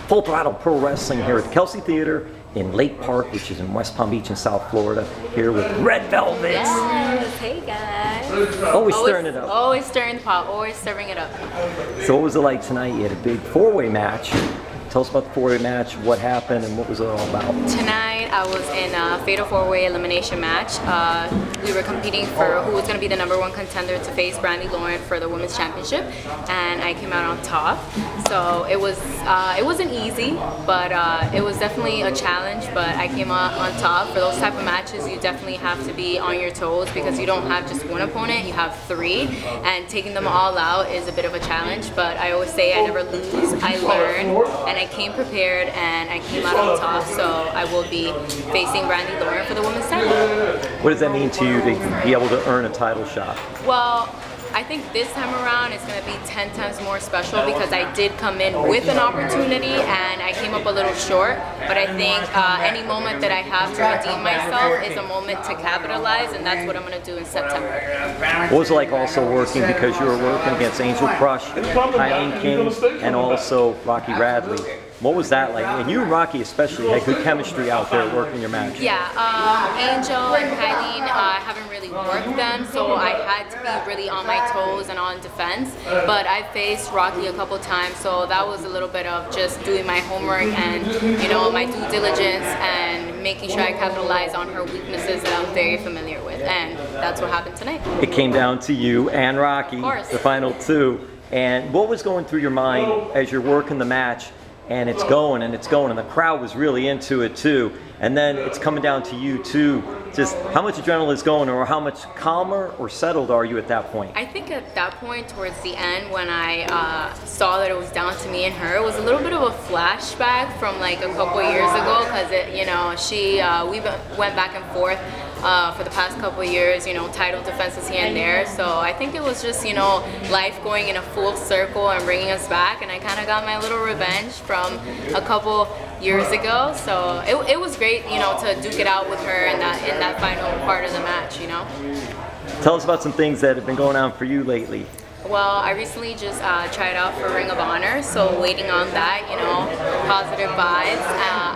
Full Throttle Pro Wrestling here at the Kelsey Theater in Lake Park, which is in West Palm Beach in South Florida, here with Red Velvett. Yes, hey guys. Always stirring it up. Always stirring the pot, always serving it up. So what was it like tonight? You had a big four-way match. Tell us about the four-way match, what happened, and what was it all about? Tonight I was in a fatal four-way elimination match. We were competing for who was going to be the #1 contender to face Brandy Lauren for the Women's Championship, and I came out on top. So it wasn't easy, but it was definitely a challenge. But I came out on top. For those type of matches, you definitely have to be on your toes because you don't have just one opponent; you have three, and taking them all out is a bit of a challenge. But I always say I never lose. I learn, and I came prepared, and I came out on top. So I will be facing Brandy Lauren for the Women's title. What does that mean to you to be able to earn a title shot? Well, I think this time around it's going to be 10 times more special because I did come in with an opportunity and I came up a little short. But I think any moment that I have to redeem myself is a moment to capitalize, and that's what I'm going to do in September. What was it like also working, because you were working against Angel Crush, Eileen King, and also Rocky Radley? What was that like? And you and Rocky especially had good chemistry out there working your match. Yeah, Angel and Eileen, I haven't really worked them, so I had to be really on my toes and on defense. But I faced Rocky a couple times, so that was a little bit of just doing my homework and my due diligence and making sure I capitalize on her weaknesses that I'm very familiar with, and that's what happened tonight. It came down to you and Rocky, of course, the final two. And what was going through your mind as you're working the match? And it's going and it's going, and the crowd was really into it too. And then it's coming down to you too. Just how much adrenaline is going, or how much calmer or settled are you at that point? I think at that point, towards the end, when I saw that it was down to me and her, it was a little bit of a flashback from like a couple of years ago, because we went back and forth for the past couple of years, title defenses here and there. So I think it was just, life going in a full circle and bringing us back. And I kind of got my little revenge from a couple years ago. So it was great, to duke it out with her in that final part of the match, Tell us about some things that have been going on for you lately. Well, I recently just tried out for Ring of Honor, so waiting on that, positive vibes.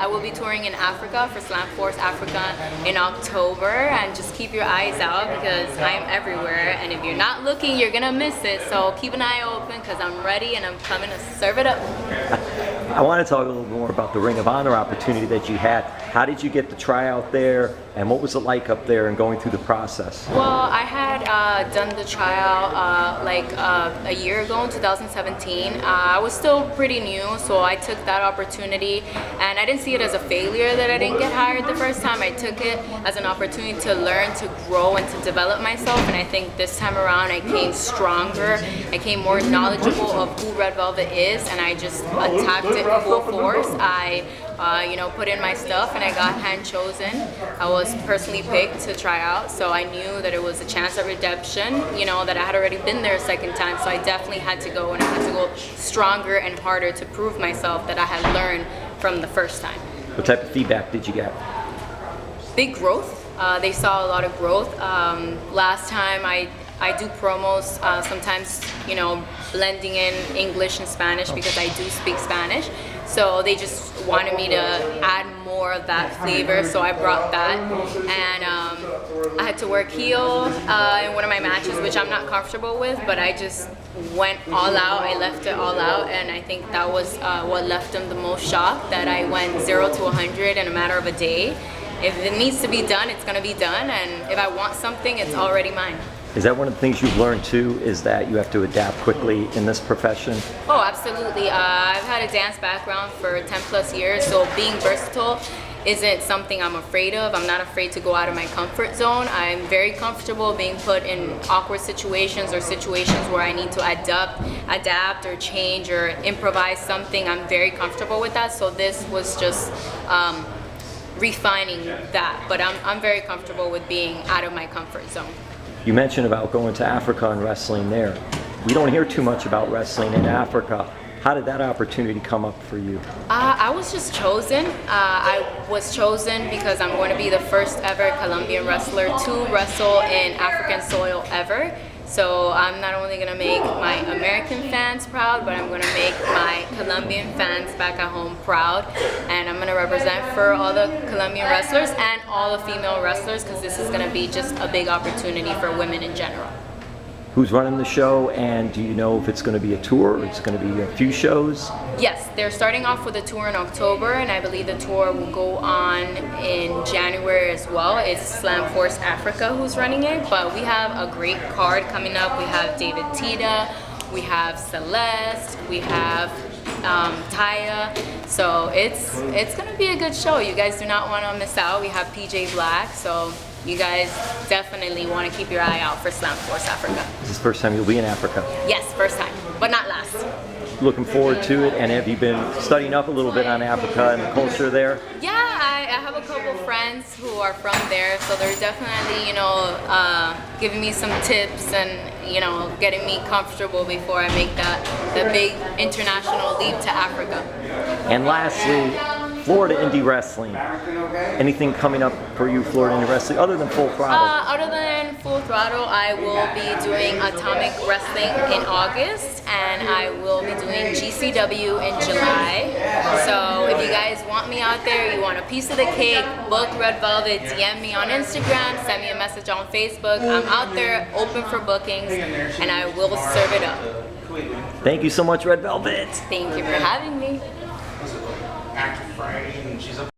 I will be touring in Africa for Slam Force Africa in October, and just keep your eyes out because I'm everywhere, and if you're not looking, you're gonna miss it. So keep an eye open because I'm ready and I'm coming to serve it up. I want to talk a little more about the Ring of Honor opportunity that you had. How did you get the tryout there, and what was it like up there and going through the process? Well, I had done the tryout a year ago in 2017. I was still pretty new, so I took that opportunity, and I didn't see it as a failure that I didn't get hired the first time. I took it as an opportunity to learn, to grow, and to develop myself, and I think this time around I came stronger, I came more knowledgeable of who Red Velvett is, and I just attacked it full force. I put in my stuff, and I got hand chosen. I was personally picked to try out, so I knew that it was a chance at redemption, that I had already been there a second time, so I definitely had to go, and I had to go stronger and harder to prove myself that I had learned from the first time. What type of feedback did you get? Big growth. They saw a lot of growth. Last time I do promos, sometimes, blending in English and Spanish because I do speak Spanish. So they just wanted me to add more of that flavor, so I brought that. And I had to work heel in one of my matches, which I'm not comfortable with, but I just went all out. I left it all out, and I think that was what left them the most shocked, that I went 0 to 100 in a matter of a day. If it needs to be done, it's going to be done, and if I want something, it's already mine. Is that one of the things you've learned too, is that you have to adapt quickly in this profession? Oh, absolutely. I've had a dance background for 10 plus years, so being versatile isn't something I'm afraid of. I'm not afraid to go out of my comfort zone. I'm very comfortable being put in awkward situations or situations where I need to adapt or change or improvise something. I'm very comfortable with that, so this was just refining that. But I'm very comfortable with being out of my comfort zone. You mentioned about going to Africa and wrestling there. We don't hear too much about wrestling in Africa. How did that opportunity come up for you? I was just chosen. I was chosen because I'm going to be the first ever Colombian wrestler to wrestle in African soil ever. So I'm not only gonna make my American fans proud, but I'm gonna make my Colombian fans back at home proud. And I'm gonna represent for all the Colombian wrestlers and all the female wrestlers, because this is gonna be just a big opportunity for women in general. Who's running the show, and do you know if it's going to be a tour or it's going to be a few shows? Yes, they're starting off with a tour in October, and I believe the tour will go on in January as well. It's Slam Force Africa who's running it, but we have a great card coming up. We have David Tita, we have Celeste, we have Taya, so it's going to be a good show. You guys do not want to miss out. We have PJ Black, so you guys definitely want to keep your eye out for Slam Force Africa. This is the first time you'll be in Africa. Yes, first time, but not last. Looking forward to it, and have you been studying up a little bit on Africa and the culture there? Yeah, I have a couple friends who are from there, so they're definitely, giving me some tips and, getting me comfortable before I make the big international leap to Africa. And lastly, Florida Indie Wrestling. Anything coming up for you, Florida Indie Wrestling, other than Full Throttle? Other than Full Throttle, I will be doing Atomic Wrestling in August, and I will be doing GCW in July. So if you guys want me out there, you want a piece of the cake, book Red Velvett, DM me on Instagram, send me a message on Facebook. I'm out there open for bookings, and I will serve it up. Thank you so much, Red Velvett. Thank you for having me. Active Friday, and she's up.